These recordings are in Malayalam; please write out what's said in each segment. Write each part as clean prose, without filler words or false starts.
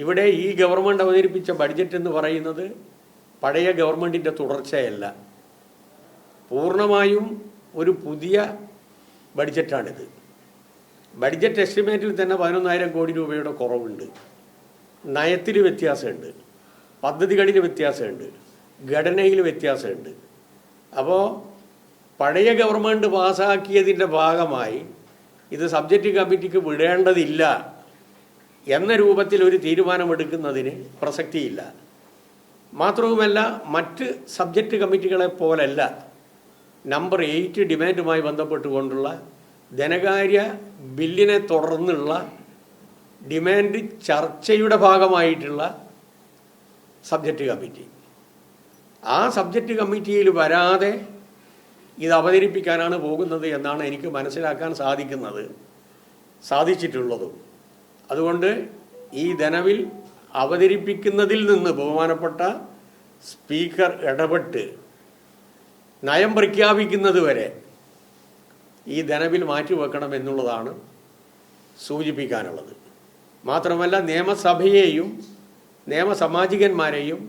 ഇവിടെ ഈ ഗവൺമെൻറ് അവതരിപ്പിച്ച ബഡ്ജറ്റ് എന്ന് പറയുന്നത് പഴയ ഗവൺമെൻറ്റിൻ്റെ തുടർച്ചയല്ല, പൂർണ്ണമായും ഒരു പുതിയ ബഡ്ജറ്റാണിത്. ബഡ്ജറ്റ് എസ്റ്റിമേറ്റിൽ തന്നെ 11,000 കോടി രൂപയുടെ കുറവുണ്ട്. നയത്തിൽ വ്യത്യാസമുണ്ട്, പദ്ധതികളിൽ വ്യത്യാസമുണ്ട്, ഘടനയിൽ വ്യത്യാസമുണ്ട്. അപ്പോൾ പഴയ ഗവൺമെൻറ് പാസ്സാക്കിയതിൻ്റെ ഭാഗമായി ഇത് സബ്ജക്റ്റ് കമ്മിറ്റിക്ക് വിടേണ്ടതില്ല എന്ന രൂപത്തിൽ ഒരു തീരുമാനമെടുക്കുന്നതിന് പ്രസക്തിയില്ല. മാത്രവുമല്ല, മറ്റ് സബ്ജക്റ്റ് കമ്മിറ്റികളെ പോലല്ല നമ്പർ 8 ഡിമാൻഡുമായി ബന്ധപ്പെട്ടുകൊണ്ടുള്ള ധനകാര്യ ബില്ലിനെ തുടർന്നുള്ള ഡിമാൻഡ് ചർച്ചയുടെ ഭാഗമായിട്ടുള്ള സബ്ജക്റ്റ് കമ്മിറ്റി. ആ സബ്ജക്റ്റ് കമ്മിറ്റിയിൽ വരാതെ ഇത് അവതരിപ്പിക്കാനാണ് പോകുന്നത് എന്നാണ് എനിക്ക് മനസ്സിലാക്കാൻ സാധിച്ചിട്ടുള്ളതും. അതുകൊണ്ട് ഈ ധനബിൽ അവതരിപ്പിക്കുന്നതിൽ നിന്ന് ബഹുമാനപ്പെട്ട സ്പീക്കർ ഇടപെട്ട് നയം പ്രഖ്യാപിക്കുന്നത് വരെ ഈ ധനബിൽ മാറ്റിവെക്കണം എന്നുള്ളതാണ് സൂചിപ്പിക്കാനുള്ളത്. മാത്രമല്ല, നിയമസഭയെയും നിയമസാമാജികന്മാരെയും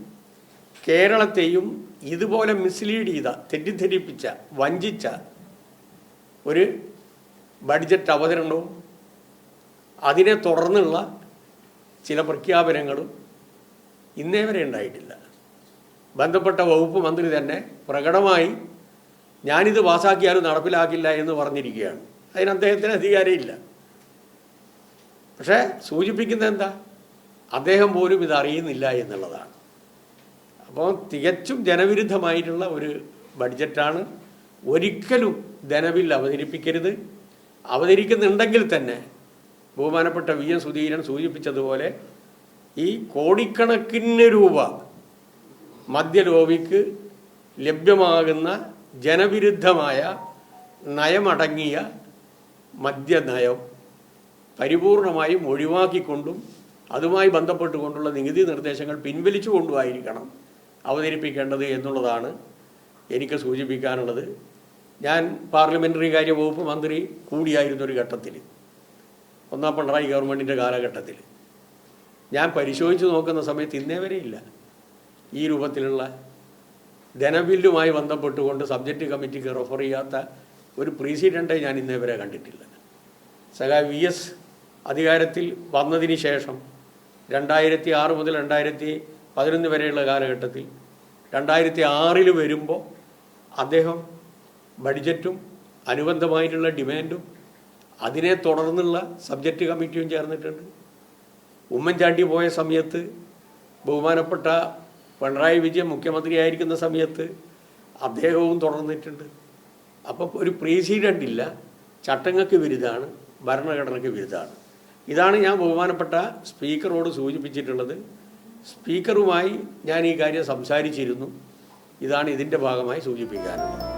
കേരളത്തെയും ഇതുപോലെ മിസ്ലീഡ് ചെയ്ത, തെറ്റിദ്ധരിപ്പിച്ച, വഞ്ചിച്ച ഒരു ബഡ്ജറ്റ് അവതരണവും അതിനെ തുടർന്നുള്ള ചില പ്രഖ്യാപനങ്ങളും ഇന്നേ വരെ ഉണ്ടായിട്ടില്ല. ബന്ധപ്പെട്ട വകുപ്പ് മന്ത്രി തന്നെ പ്രകടമായി ഞാനിത് പാസ്സാക്കിയാലും നടപ്പിലാക്കില്ല എന്ന് പറഞ്ഞിരിക്കുകയാണ്. അതിന് അദ്ദേഹത്തിന് അധികാരമില്ല. പക്ഷേ സൂചിപ്പിക്കുന്നത് എന്താ? അദ്ദേഹം പോലും ഇത് അറിയുന്നില്ല എന്നുള്ളതാണ്. അപ്പോൾ തികച്ചും ജനവിരുദ്ധമായിട്ടുള്ള ഒരു ബഡ്ജറ്റാണ്. ഒരിക്കലും ധനബിൽ അവതരിപ്പിക്കരുത്. അവതരിക്കുന്നുണ്ടെങ്കിൽ തന്നെ ബഹുമാനപ്പെട്ട VM സുധീരൻ സൂചിപ്പിച്ചതുപോലെ ഈ കോടിക്കണക്കിന് രൂപ മദ്യലോബിക്ക് ലഭ്യമാകുന്ന ജനവിരുദ്ധമായ നയമടങ്ങിയ മദ്യനയം പരിപൂർണമായും ഒഴിവാക്കിക്കൊണ്ടും അതുമായി ബന്ധപ്പെട്ടുകൊണ്ടുള്ള നികുതി നിർദ്ദേശങ്ങൾ പിൻവലിച്ചുകൊണ്ടുമായിരിക്കണം അവതരിപ്പിക്കേണ്ടത് എന്നുള്ളതാണ് എനിക്ക് സൂചിപ്പിക്കാനുള്ളത്. ഞാൻ പാർലമെൻ്ററി കാര്യ വകുപ്പ് മന്ത്രി കൂടിയായിരുന്നൊരു ഘട്ടത്തിൽ, ഒന്നാം പിണറായി ഗവൺമെൻറ്റിൻ്റെ കാലഘട്ടത്തിൽ ഞാൻ പരിശോധിച്ച് നോക്കുന്ന സമയത്ത് ഇന്നേ വരെ ഇല്ല ഈ രൂപത്തിലുള്ള ധനബില്ലുമായി ബന്ധപ്പെട്ടുകൊണ്ട് സബ്ജക്റ്റ് കമ്മിറ്റിക്ക് റെഫർ ചെയ്യാത്ത ഒരു പ്രീസിഡൻറ്റേ ഞാൻ ഇന്നേ വരെ കണ്ടിട്ടില്ല. VS അധികാരത്തിൽ വന്നതിന് ശേഷം 2006 മുതൽ 2011 വരെയുള്ള കാലഘട്ടത്തിൽ 2006 വരുമ്പോൾ അദ്ദേഹം ബഡ്ജറ്റും അനുബന്ധമായിട്ടുള്ള ഡിമാൻഡും അതിനെ തുടർന്നുള്ള സബ്ജക്റ്റ് കമ്മിറ്റിയും ചേർന്നിട്ടുണ്ട്. ഉമ്മൻചാണ്ടി പോയ സമയത്ത് ബഹുമാനപ്പെട്ട പിണറായി വിജയൻ മുഖ്യമന്ത്രിയായിരിക്കുന്ന സമയത്ത് അദ്ദേഹവും തുടർന്നിട്ടുണ്ട്. അപ്പോൾ ഒരു പ്രസിഡൻ്റ് ഇല്ല, ചട്ടങ്ങൾക്ക് വിരുദ്ധമാണ്, ഭരണഘടനയ്ക്ക് വിരുദ്ധമാണ്. ഇതാണ് ഞാൻ ബഹുമാനപ്പെട്ട സ്പീക്കറോട് സൂചിപ്പിച്ചിട്ടുള്ളത്. സ്പീക്കറുമായി ഞാൻ ഈ കാര്യം സംസാരിച്ചിരുന്നു. ഇതാണ് ഇതിൻ്റെ ഭാഗമായി സൂചിപ്പിക്കാനുള്ളത്.